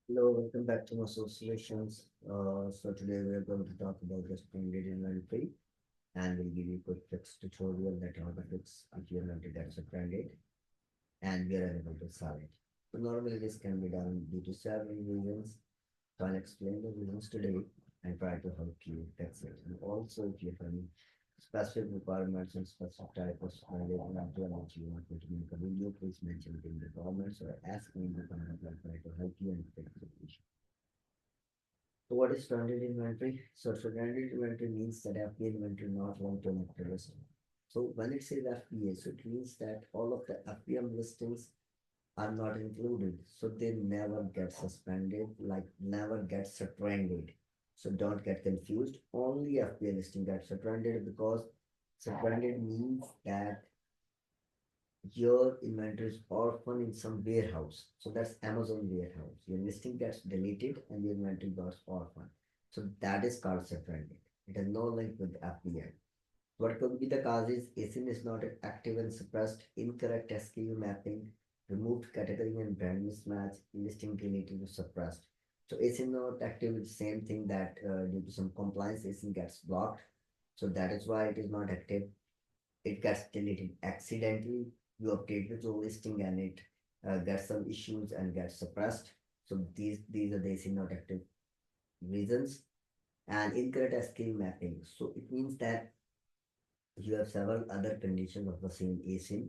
Hello, welcome back to my Solutions. So today we are going to talk about the stranded inventory and we'll give you a quick fix tutorial that how to fix if your inventory gets stranded and we are unable to sell it. So normally this can be done due to several reasons. So I'll explain the reasons today and try to help you fix it. And also if you have any specific requirements and specific type of stranded inventory that you want me to make a video, please mention it in the comments or ask me in the comment. I'll try to help you and fix the issue. So what is stranded inventory? So stranded inventory means that FBA inventory not long-term active listing. So when it says FBA, so it means that all of the FBM listings are not included. So they never get suspended, like never get stranded. So don't get confused. Only FBA listing gets stranded because stranded means that your inventory is orphan in some warehouse. So that's Amazon warehouse. Your listing gets deleted and your inventory gets orphan. So that is called separated. It has no link with FBA. What could be the causes? ASIN is not active and suppressed, incorrect SKU mapping, removed category and brand mismatch, listing deleted or suppressed. So ASIN not active is the same thing that due to some compliance, ASIN gets blocked. So that is why it is not active. It gets deleted accidentally. You update the listing and it gets some issues and gets suppressed. So these are the not active reasons. And incorrect SKU mapping. So it means that you have several other conditions of the same ASIN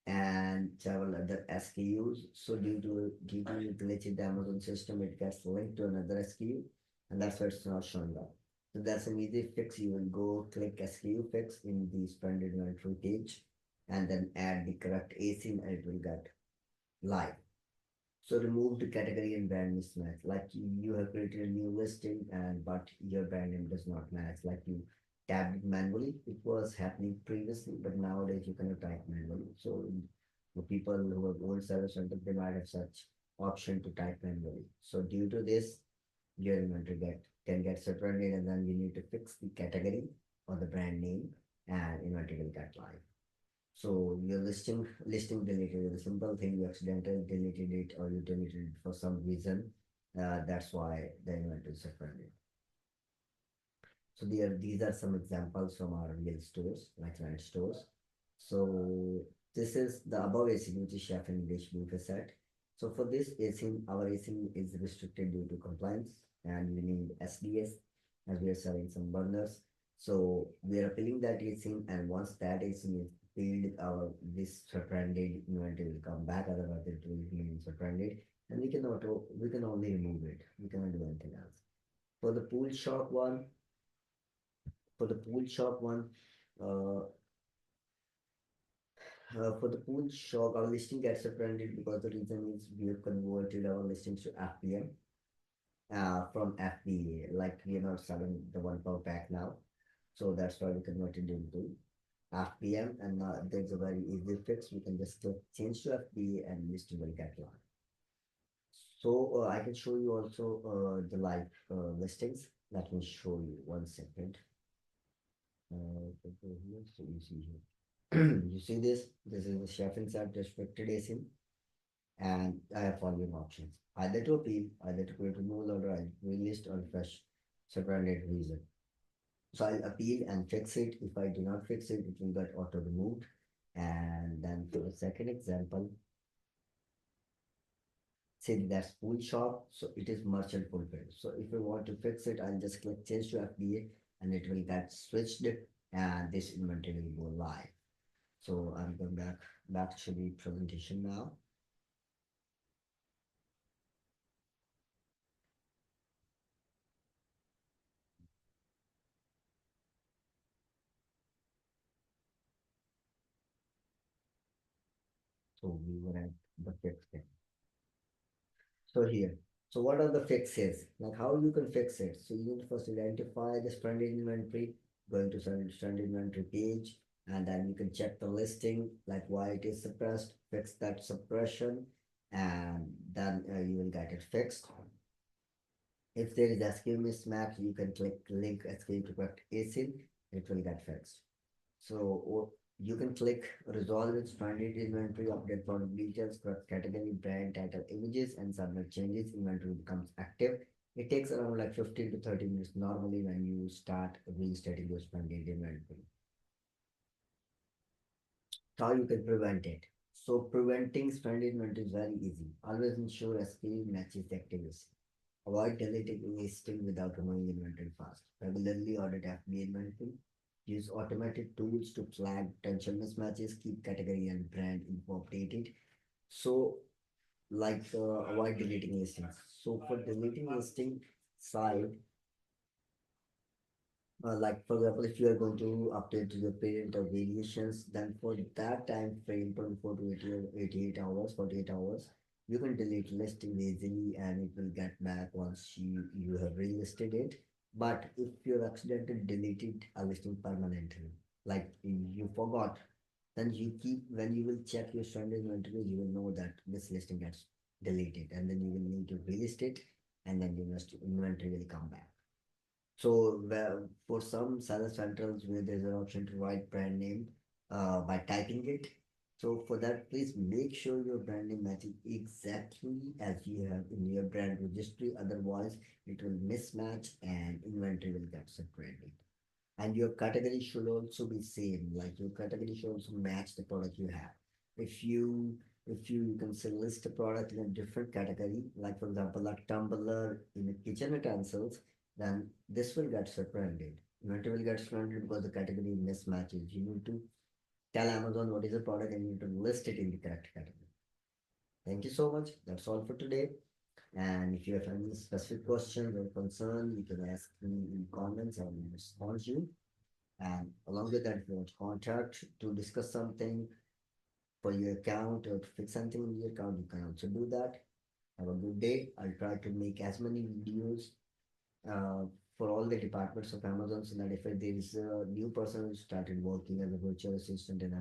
and several other SKUs. So due to glitch in the Amazon system, it gets linked to another SKU, and that's why it's not showing up. So that's an easy fix. You will go click SKU fix in the stranded inventory page, and then add the correct ASIN, and it will get live. So remove the category and brand mismatch. Like you have created a new listing and but your brand name does not match. Like you tabbed it manually. It was happening previously, but nowadays you cannot type manually. So the people who have old service center, they might have such option to type manually. So due to this, your inventory can get separated and then you need to fix the category or the brand name and inventory will get live. So your listing deleted is a simple thing. You accidentally deleted it or you deleted it for some reason. That's why the inventory is suspended. So these are some examples from our real stores, like client stores. So this is the above ASIN, which is chef and English beef set. So for this ASIN, our ASIN is restricted due to compliance, and we need SDS as we are selling some burners. So we are appealing that ASIN, and once that ASIN is appealed, our this surrended inventory will come back. Otherwise, it will remain surrendered, and we can only remove it. We cannot do anything else. For the pool shop one, for the pool shop one, uh, for the pool shop, our listing gets surrendered because the reason is we have converted our listings to FBM from FBA. Like we are not selling the one per pack now, so that's why we converted into FBM, and there's a very easy fix. We can just click change to FBA and listing will get live. So I can show you also the live listings. Let me show you 1 second. So you see here. You see this? This is the chef inside restricted ASIN, and I have following options. Either to appeal, either to create a null order, I relist or fresh surrounded reason. So I'll appeal and fix it. If I do not fix it, it will get auto removed. And then for the second example, say that's pool shop, so it is merchant fulfilled. So if you want to fix it, I'll just click change to FBA and it will get switched and this inventory will go live. So I'm going back to the presentation now. So we were at the fix thing. So here, so what are the fixes? Like how you can fix it? So you need to first identify the stranded inventory, going to stranded inventory page, and then you can check the listing, like why it is suppressed, fix that suppression, and then you will get it fixed. If there is SKU mismatch, you can click link SKU to correct ASIN, it will get fixed. So You can click resolve its stranded inventory, update product details, correct category, brand, title, images, and submit changes. Inventory becomes active. It takes around like 15 to 30 minutes normally when you start restarting your stranded inventory. How you can prevent it? So preventing stranded inventory is very easy. Always ensure SKU matches the activity. Avoid deleting listing without removing inventory fast. Regularly audit FBA inventory. Use automated tools to flag potential mismatches. Keep category and brand info updated. So, avoid deleting listings. So, for deleting listing side, like for example, if you are going to update your parent or variations, then for that time frame, 24 to 88 hours, 48 hours, you can delete listing easily and it will get back once you have relisted it. But if you accidentally deleted a listing permanently, like you forgot, then you keep when you will check your standard inventory, you will know that this listing gets deleted, and then you will need to relist it, and then your inventory will come back. So for some seller centrals where there's an option to write brand name by typing it. So for that, please make sure your brand name matches exactly as you have in your brand registry. Otherwise, it will mismatch and inventory will get separated. And your category should also be same. Like your category should also match the product you have. If you you can say list a product in a different category, like for example a tumbler in a kitchen utensils, then this will get separated. Inventory will get separated because the category mismatches. You need to tell Amazon what is the product and you need to list it in the correct category. Thank you so much. That's all for today. And if you have any specific questions or concern, you can ask me in comments. I will respond to you. And along with that, if you want to contact to discuss something for your account or to fix something in your account, you can also do that. Have a good day. I'll try to make as many videos uh, for all the departments of Amazon so that if there is a new person who started working as a virtual assistant in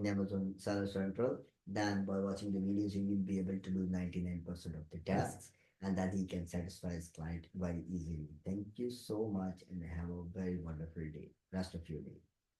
Amazon Seller Central, then by watching the videos, he will be able to do 99% of the tasks and that he can satisfy his client very easily. Thank you so much and have a very wonderful day. Rest of your day.